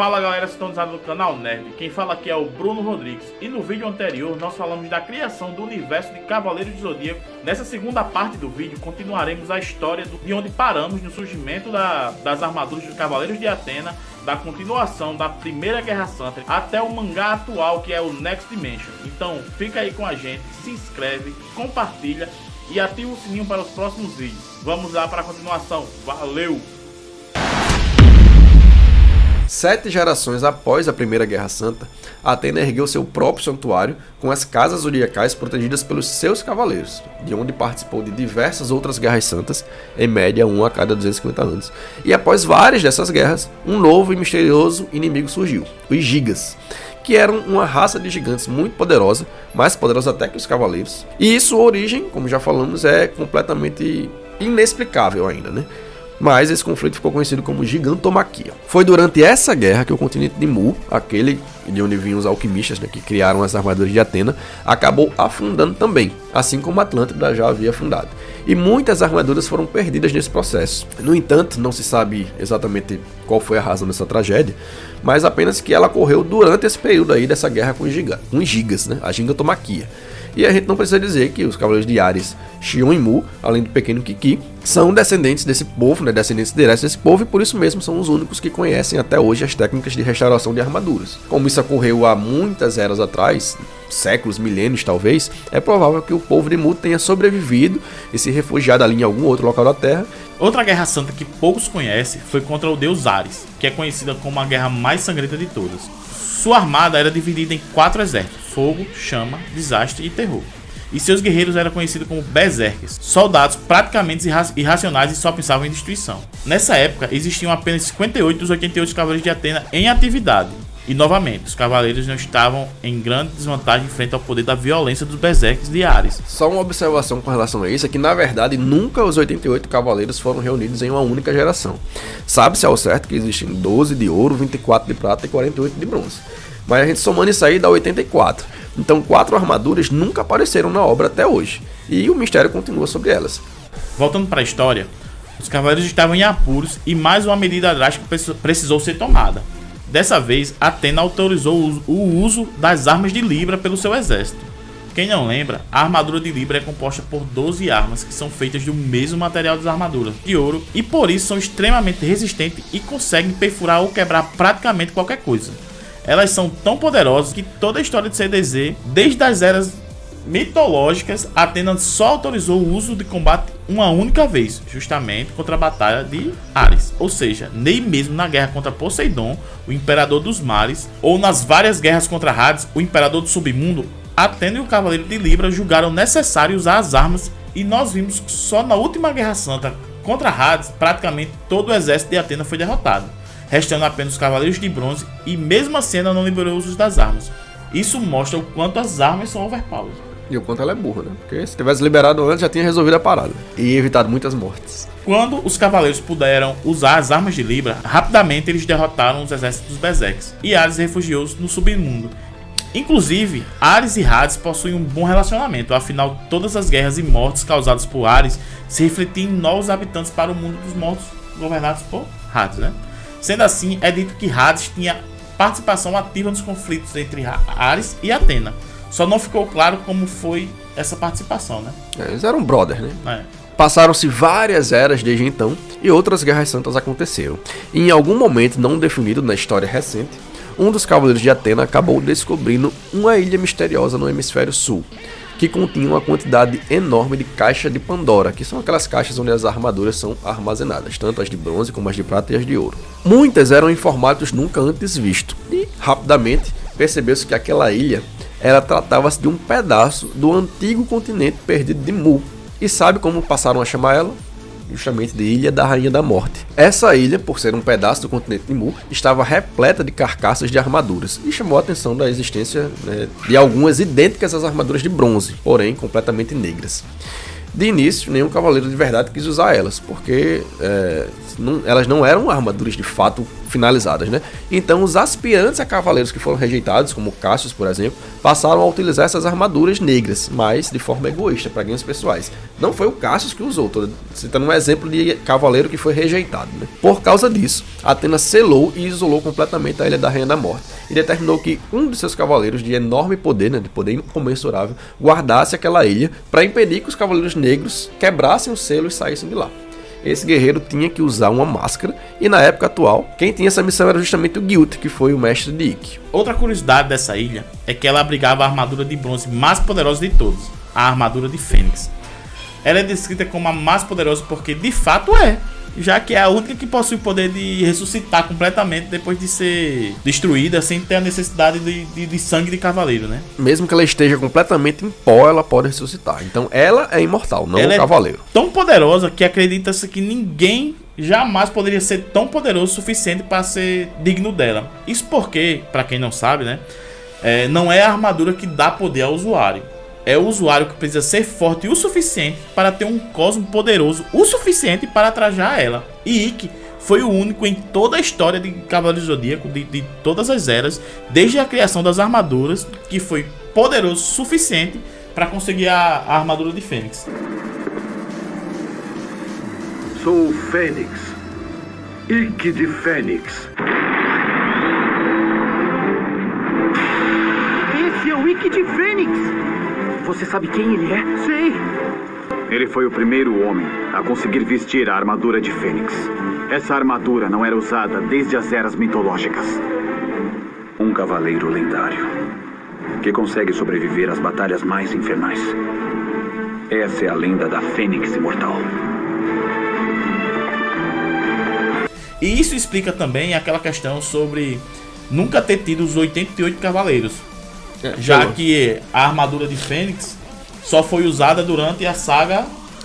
Fala galera, sintonizados no canal Nerd, quem fala aqui é o Bruno Rodrigues. E no vídeo anterior nós falamos da criação do universo de Cavaleiros do Zodíaco. Nessa segunda parte do vídeo continuaremos a história de onde paramos no surgimento das armaduras dos Cavaleiros de Atena, da continuação da Primeira Guerra Santa até o mangá atual, que é o Next Dimension. Então fica aí com a gente, se inscreve, compartilha e ativa o sininho para os próximos vídeos. Vamos lá para a continuação, valeu! 7 gerações após a Primeira Guerra Santa, Atena ergueu seu próprio santuário com as casas zodiacais protegidas pelos seus cavaleiros, de onde participou de diversas outras guerras santas, em média uma a cada 250 anos. E após várias dessas guerras, um novo e misterioso inimigo surgiu, os Gigas, que eram uma raça de gigantes muito poderosa, mais poderosa até que os cavaleiros. E sua origem, como já falamos, é completamente inexplicável ainda, né? Mas esse conflito ficou conhecido como Gigantomaquia. Foi durante essa guerra que o continente de Mu, aquele de onde vinham os alquimistas, né, que criaram as armaduras de Atena, acabou afundando também, assim como Atlântida já havia afundado. E muitas armaduras foram perdidas nesse processo. No entanto, não se sabe exatamente qual foi a razão dessa tragédia, mas apenas que ela ocorreu durante esse período aí dessa guerra com os Gigas, né, a Gigantomaquia. E a gente não precisa dizer que os Cavaleiros de Ares, Xion e Mu, além do pequeno Kiki, são descendentes desse povo, né, descendentes diretos desse povo, e por isso mesmo são os únicos que conhecem até hoje as técnicas de restauração de armaduras. Como isso ocorreu há muitas eras atrás, séculos, milênios talvez, é provável que o povo de Mu tenha sobrevivido e se refugiado ali em algum outro local da Terra. Outra guerra santa que poucos conhecem foi contra o deus Ares, que é conhecida como a guerra mais sangrenta de todas. Sua armada era dividida em 4 exércitos: fogo, chama, desastre e terror. E seus guerreiros eram conhecidos como berserkers, soldados praticamente irracionais e só pensavam em destruição. Nessa época existiam apenas 58 dos 88 cavaleiros de Atena em atividade. E novamente, os cavaleiros não estavam em grande desvantagem frente ao poder da violência dos berserkers de Ares. Só uma observação com relação a isso é que, na verdade, nunca os 88 cavaleiros foram reunidos em uma única geração. Sabe-se ao certo que existem 12 de ouro, 24 de prata e 48 de bronze. Mas a gente somando isso aí dá 84. Então 4 armaduras nunca apareceram na obra até hoje. E o mistério continua sobre elas. Voltando para a história, os cavaleiros estavam em apuros e mais uma medida drástica precisou ser tomada. Dessa vez, Atena autorizou o uso das armas de Libra pelo seu exército. Quem não lembra, a armadura de Libra é composta por 12 armas que são feitas do mesmo material das armaduras, de ouro, e por isso são extremamente resistentes e conseguem perfurar ou quebrar praticamente qualquer coisa. Elas são tão poderosas que toda a história de CDZ, desde as eras mitológicas, Atena só autorizou o uso de combate uma única vez, justamente contra a batalha de Ares. Ou seja, nem mesmo na guerra contra Poseidon, o imperador dos mares, ou nas várias guerras contra Hades, o imperador do submundo, Atena e o Cavaleiro de Libra julgaram necessário usar as armas, e nós vimos que só na última Guerra Santa contra Hades, praticamente todo o exército de Atena foi derrotado, restando apenas os Cavaleiros de Bronze, e mesmo assim ela não liberou o uso das armas. Isso mostra o quanto as armas são overpowered. E o quanto ela é burra, né? Porque se tivesse liberado antes já tinha resolvido a parada e evitado muitas mortes. Quando os cavaleiros puderam usar as armas de Libra, rapidamente eles derrotaram os exércitos dos Berserkers e Ares refugiou-se no submundo. Inclusive, Ares e Hades possuem um bom relacionamento, afinal todas as guerras e mortes causadas por Ares se refletiam em novos habitantes para o mundo dos mortos governados por Hades, né? Sendo assim, é dito que Hades tinha participação ativa nos conflitos entre Ares e Atena. Só não ficou claro como foi essa participação, né? Eles eram brothers, né? Passaram-se várias eras desde então e outras guerras santas aconteceram. E em algum momento não definido na história recente, um dos cavaleiros de Atena acabou descobrindo uma ilha misteriosa no hemisfério sul, que continha uma quantidade enorme de caixa de Pandora, que são aquelas caixas onde as armaduras são armazenadas, tanto as de bronze como as de prata e as de ouro. Muitas eram em formatos nunca antes vistos, e rapidamente percebeu-se que aquela ilha tratava-se de um pedaço do antigo continente perdido de Mu. E sabe como passaram a chamar ela? Justamente de Ilha da Rainha da Morte. Essa ilha, por ser um pedaço do continente de Mu, estava repleta de carcaças de armaduras e chamou a atenção da existência, né, de algumas idênticas às armaduras de bronze, porém completamente negras. De início, nenhum cavaleiro de verdade quis usar elas, porque elas não eram armaduras de fato finalizadas, né? Então os aspirantes a cavaleiros que foram rejeitados, como Cassius, por exemplo, passaram a utilizar essas armaduras negras, mas de forma egoísta, para ganhos pessoais. Não foi o Cassius que usou, tô citando um exemplo de cavaleiro que foi rejeitado, né? Por causa disso, Athena selou e isolou completamente a Ilha da Rainha da Morte e determinou que um de seus cavaleiros de enorme poder, né, de poder incomensurável, guardasse aquela ilha para impedir que os cavaleiros negros quebrassem o selo e saíssem de lá. Esse guerreiro tinha que usar uma máscara, e na época atual, quem tinha essa missão era justamente o Gilt, que foi o mestre de Ikki. Outra curiosidade dessa ilha é que ela abrigava a armadura de bronze mais poderosa de todos, a armadura de Fênix. Ela é descrita como a mais poderosa porque de fato é, já que é a única que possui o poder de ressuscitar completamente depois de ser destruída, sem ter a necessidade de sangue de cavaleiro, né? Mesmo que ela esteja completamente em pó, ela pode ressuscitar. Então ela é imortal, não o cavaleiro. É tão poderosa que acredita-se que ninguém jamais poderia ser tão poderoso o suficiente para ser digno dela. Isso porque, para quem não sabe, né, não é a armadura que dá poder ao usuário. É o usuário que precisa ser forte o suficiente para ter um cosmo poderoso o suficiente para trajar ela. E Ikki foi o único em toda a história de Cavaleiro do Zodíaco, de todas as eras, desde a criação das armaduras, que foi poderoso o suficiente para conseguir a armadura de Fênix. Sou o Fênix. Ikki de Fênix. Esse é o Ikki de Fênix! Você sabe quem ele é? Sei! Ele foi o primeiro homem a conseguir vestir a armadura de Fênix. Essa armadura não era usada desde as eras mitológicas. Um cavaleiro lendário que consegue sobreviver às batalhas mais infernais. Essa é a lenda da Fênix Imortal. E isso explica também aquela questão sobre nunca ter tido os 88 cavaleiros. Já que a armadura de Fênix só foi usada durante a saga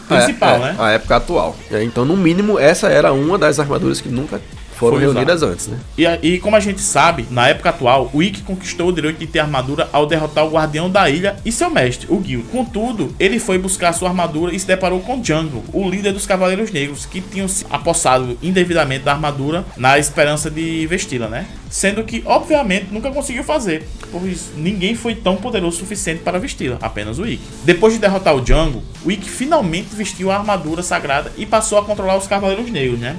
principal, né? A época atual. Então, no mínimo, essa era uma das armaduras que nunca foram reunidas antes, né? E como a gente sabe, na época atual, o Ikki conquistou o direito de ter armadura ao derrotar o guardião da ilha e seu mestre, o Gilt. Contudo, ele foi buscar sua armadura e se deparou com Django, o líder dos Cavaleiros Negros, que tinham se apossado indevidamente da armadura na esperança de vesti-la, né? Sendo que, obviamente, nunca conseguiu fazer, pois ninguém foi tão poderoso o suficiente para vesti-la, apenas o Ikki. Depois de derrotar o Django, o Ikki finalmente vestiu a armadura sagrada e passou a controlar os Cavaleiros Negros, né?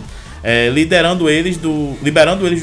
Liberando eles do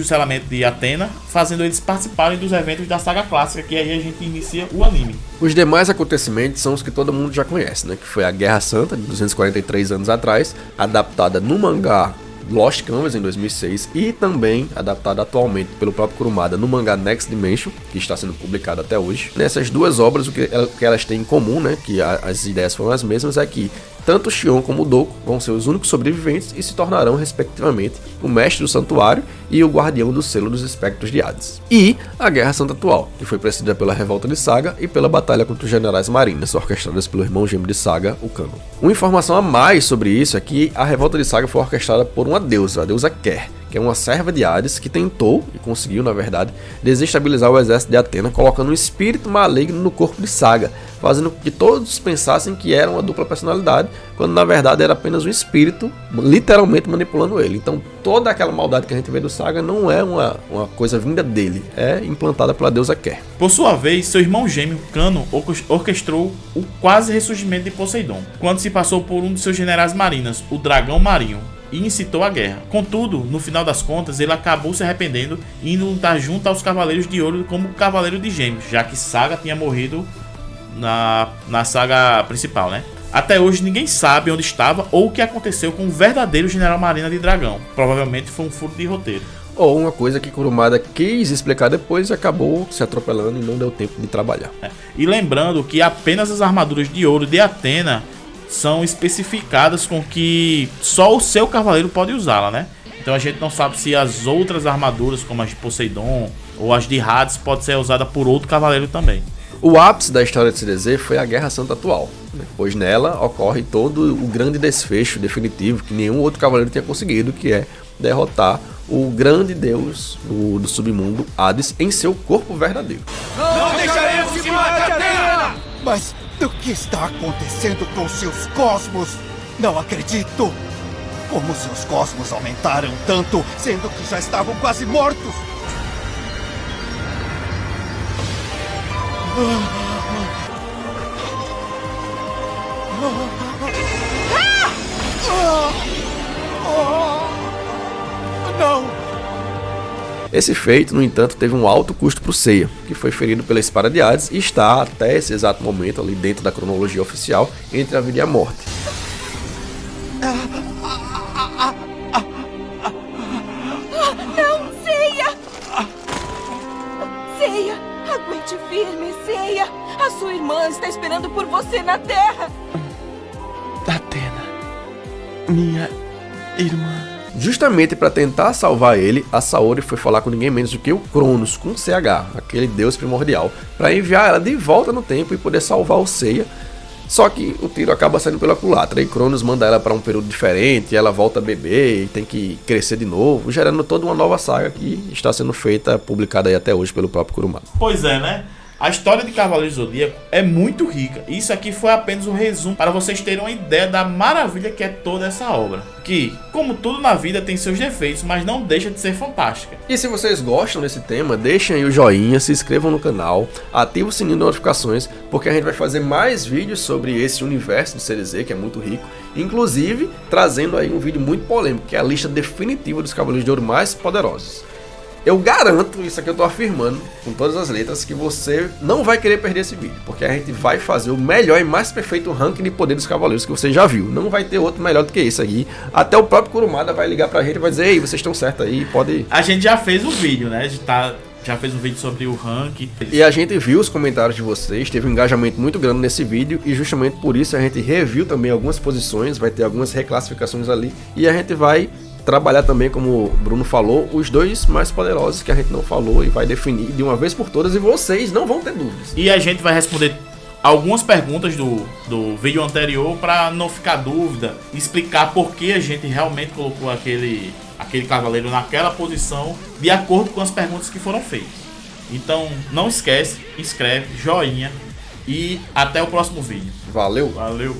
selamento de Athena, fazendo eles participarem dos eventos da saga clássica, que aí a gente inicia o anime. Os demais acontecimentos são os que todo mundo já conhece, né? Que foi a Guerra Santa, de 243 anos atrás, adaptada no mangá Lost Canvas em 2006 e também adaptada atualmente pelo próprio Kurumada no mangá Next Dimension, que está sendo publicado até hoje. Nessas duas obras, o que elas têm em comum, né, que as ideias foram as mesmas, é que tanto o Xion como o Doku vão ser os únicos sobreviventes e se tornarão, respectivamente, o mestre do santuário e o guardião do selo dos espectros de Hades. E a Guerra Santa atual, que foi precedida pela Revolta de Saga e pela batalha contra os generais marinas, orquestradas pelo irmão gêmeo de Saga, o Canon. Uma informação a mais sobre isso é que a Revolta de Saga foi orquestrada por uma deusa, a deusa Ker, que é uma serva de Hades que tentou, e conseguiu na verdade, desestabilizar o exército de Athena, colocando um espírito maligno no corpo de Saga, fazendo com que todos pensassem que era uma dupla personalidade, quando na verdade era apenas um espírito, literalmente manipulando ele. Então toda aquela maldade que a gente vê do Saga não é uma coisa vinda dele, é implantada pela deusa Ker. Por sua vez, seu irmão gêmeo, Canon, orquestrou o quase ressurgimento de Poseidon, quando se passou por um de seus generais marinas, o Dragão Marinho, e incitou a guerra. Contudo, no final das contas, ele acabou se arrependendo e indo lutar junto aos Cavaleiros de Ouro como Cavaleiro de Gêmeos, já que Saga tinha morrido na saga principal, né? Até hoje ninguém sabe onde estava ou o que aconteceu com o verdadeiro General Marina de Dragão. Provavelmente foi um furo de roteiro. Ou uma coisa que Kurumada quis explicar depois e acabou se atropelando e não deu tempo de trabalhar. E lembrando que apenas as armaduras de ouro de Athena são especificadas com que só o seu cavaleiro pode usá-la, né? Então a gente não sabe se as outras armaduras, como as de Poseidon ou as de Hades, pode ser usada por outro cavaleiro também. O ápice da história de CDZ foi a Guerra Santa atual, né? Pois nela ocorre todo o grande desfecho definitivo que nenhum outro cavaleiro tinha conseguido, que é derrotar o grande deus do submundo, Hades, em seu corpo verdadeiro. Não deixaremos que mate Athena! Mas o que está acontecendo com seus cosmos? Não acredito! Como seus cosmos aumentaram tanto, sendo que já estavam quase mortos? Não! Esse feito, no entanto, teve um alto custo para o Seiya, que foi ferido pela espada de Hades e está, até esse exato momento, ali dentro da cronologia oficial, entre a vida e a morte. Não, Seiya! Seiya, aguente firme, Seiya! A sua irmã está esperando por você na Terra! Athena, minha irmã. Justamente para tentar salvar ele, a Saori foi falar com ninguém menos do que o Cronos, com CH, aquele deus primordial, para enviar ela de volta no tempo e poder salvar o Seiya. Só que o tiro acaba saindo pela culatra e Cronos manda ela para um período diferente, ela volta a beber e tem que crescer de novo, gerando toda uma nova saga que está sendo feita, publicada aí até hoje pelo próprio Kurumada. Pois é, né? A história de Cavaleiro do Zodíaco é muito rica. Isso aqui foi apenas um resumo para vocês terem uma ideia da maravilha que é toda essa obra. Que, como tudo na vida, tem seus defeitos, mas não deixa de ser fantástica. E se vocês gostam desse tema, deixem aí o joinha, se inscrevam no canal, ativem o sininho de notificações, porque a gente vai fazer mais vídeos sobre esse universo do CDZ, que é muito rico. Inclusive, trazendo aí um vídeo muito polêmico, que é a lista definitiva dos Cavaleiros de Ouro mais poderosos. Eu garanto, isso aqui eu tô afirmando com todas as letras, que você não vai querer perder esse vídeo, porque a gente vai fazer o melhor e mais perfeito ranking de poder dos cavaleiros que você já viu. Não vai ter outro melhor do que esse aí. Até o próprio Kurumada vai ligar pra gente e vai dizer: ei, vocês estão certos aí, pode... A gente já fez um vídeo, né? Já fez um vídeo sobre o ranking. E a gente viu os comentários de vocês, teve um engajamento muito grande nesse vídeo, e justamente por isso a gente reviu também algumas posições, vai ter algumas reclassificações ali, e a gente vai trabalhar também, como o Bruno falou, os dois mais poderosos que a gente não falou e vai definir de uma vez por todas, e vocês não vão ter dúvidas. E a gente vai responder algumas perguntas do vídeo anterior para não ficar dúvida, explicar por que a gente realmente colocou aquele cavaleiro naquela posição de acordo com as perguntas que foram feitas. Então não esquece, inscreve, joinha e até o próximo vídeo. Valeu! Valeu!